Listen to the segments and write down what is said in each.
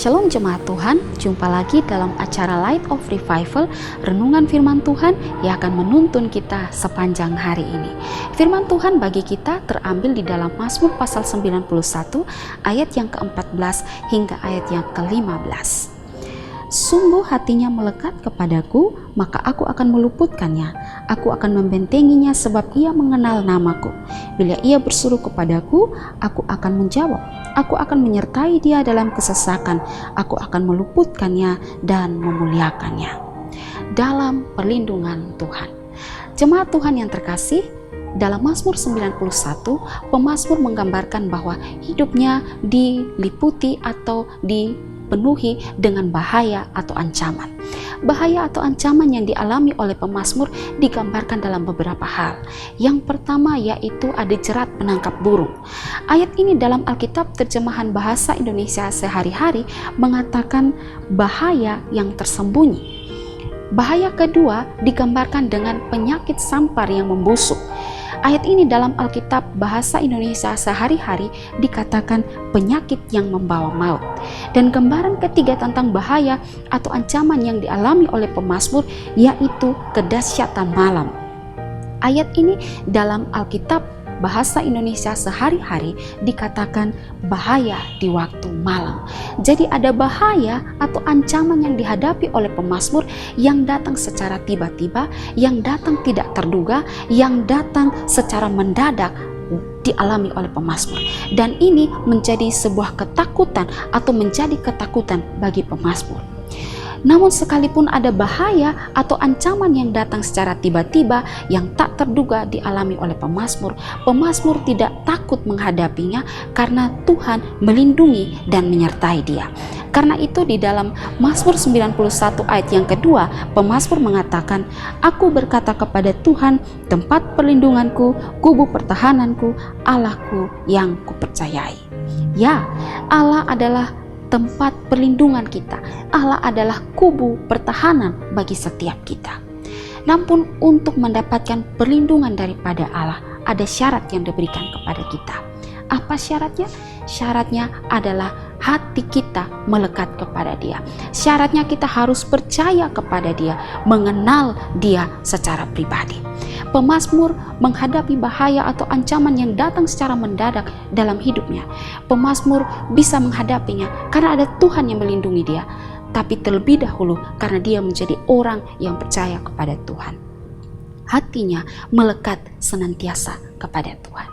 Shalom jemaat Tuhan, jumpa lagi dalam acara Light of Revival, renungan firman Tuhan yang akan menuntun kita sepanjang hari ini. Firman Tuhan bagi kita terambil di dalam Mazmur pasal 91 ayat yang ke-14 hingga ayat yang ke-15. Sungguh hatinya melekat kepadaku, maka aku akan meluputkannya. Aku akan membentenginya sebab ia mengenal namaku. Bila ia berseru kepadaku, aku akan menjawab. Aku akan menyertai dia dalam kesesakan. Aku akan meluputkannya dan memuliakannya. Dalam perlindungan Tuhan. Jemaat Tuhan yang terkasih, dalam Mazmur 91, pemazmur menggambarkan bahwa hidupnya diliputi atau dipenuhi dengan bahaya atau ancaman. Bahaya atau ancaman yang dialami oleh pemazmur digambarkan dalam beberapa hal. Yang pertama yaitu ada jerat penangkap burung. Ayat ini dalam Alkitab terjemahan bahasa Indonesia sehari-hari mengatakan bahaya yang tersembunyi. Bahaya kedua digambarkan dengan penyakit sampar yang membusuk. Ayat ini dalam Alkitab bahasa Indonesia sehari-hari dikatakan penyakit yang membawa maut. Dan gambaran ketiga tentang bahaya atau ancaman yang dialami oleh pemazmur yaitu kedahsyatan malam. Ayat ini dalam Alkitab bahasa Indonesia sehari-hari dikatakan bahaya di waktu malam. Jadi ada bahaya atau ancaman yang dihadapi oleh pemazmur yang datang secara tiba-tiba, yang datang tidak terduga, yang datang secara mendadak dialami oleh pemazmur. Dan ini menjadi sebuah ketakutan atau menjadi ketakutan bagi pemazmur. Namun sekalipun ada bahaya atau ancaman yang datang secara tiba-tiba yang tak terduga dialami oleh pemazmur, pemazmur tidak takut menghadapinya karena Tuhan melindungi dan menyertai dia. Karena itu di dalam Mazmur 91 ayat yang kedua, pemazmur mengatakan, "Aku berkata kepada Tuhan, tempat perlindunganku, kubu pertahananku, Allahku yang kupercayai." Ya, Allah adalah tempat perlindungan kita. Allah adalah kubu pertahanan bagi setiap kita. Namun untuk mendapatkan perlindungan daripada Allah, ada syarat yang diberikan kepada kita. Apa syaratnya? Syaratnya adalah hati kita melekat kepada Dia. Syaratnya kita harus percaya kepada Dia, mengenal Dia secara pribadi. Pemazmur menghadapi bahaya atau ancaman yang datang secara mendadak dalam hidupnya. Pemazmur bisa menghadapinya karena ada Tuhan yang melindungi dia, tapi terlebih dahulu karena dia menjadi orang yang percaya kepada Tuhan. Hatinya melekat senantiasa kepada Tuhan.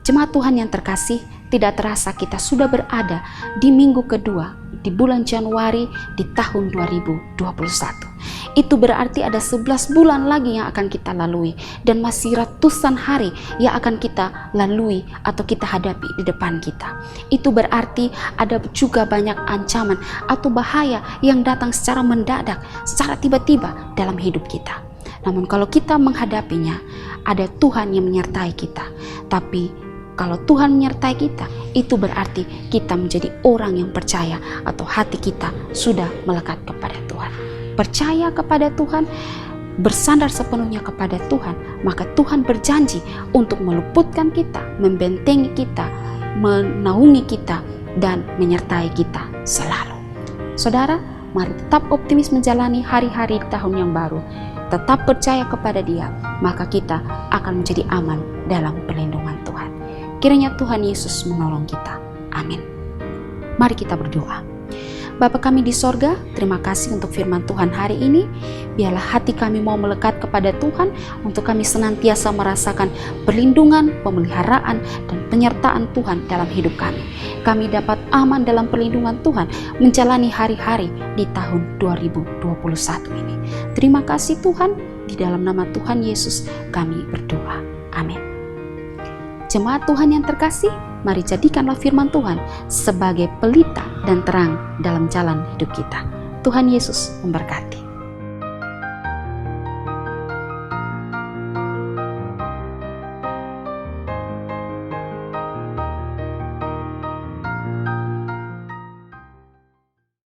Jemaat Tuhan yang terkasih, tidak terasa kita sudah berada di minggu kedua di bulan Januari di tahun 2021. Itu berarti ada 11 bulan lagi yang akan kita lalui dan masih ratusan hari yang akan kita lalui atau kita hadapi di depan kita. Itu berarti ada juga banyak ancaman atau bahaya yang datang secara mendadak, secara tiba-tiba dalam hidup kita. Namun kalau kita menghadapinya, ada Tuhan yang menyertai kita. Tapi kalau Tuhan menyertai kita, itu berarti kita menjadi orang yang percaya atau hati kita sudah melekat kepada Tuhan. Percaya kepada Tuhan, bersandar sepenuhnya kepada Tuhan, maka Tuhan berjanji untuk meluputkan kita, membentengi kita, menaungi kita, dan menyertai kita selalu. Saudara, mari tetap optimis menjalani hari-hari tahun yang baru. Tetap percaya kepada Dia, maka kita akan menjadi aman dalam perlindungan Tuhan. Kiranya Tuhan Yesus menolong kita. Amin. Mari kita berdoa. Bapa kami di sorga, terima kasih untuk firman Tuhan hari ini. Biarlah hati kami mau melekat kepada Tuhan untuk kami senantiasa merasakan perlindungan, pemeliharaan, dan penyertaan Tuhan dalam hidup kami. Kami dapat aman dalam perlindungan Tuhan menjalani hari-hari di tahun 2021 ini. Terima kasih Tuhan, di dalam nama Tuhan Yesus kami berdoa. Amin. Jemaat Tuhan yang terkasih, mari jadikanlah firman Tuhan sebagai pelita dan terang dalam jalan hidup kita. Tuhan Yesus memberkati.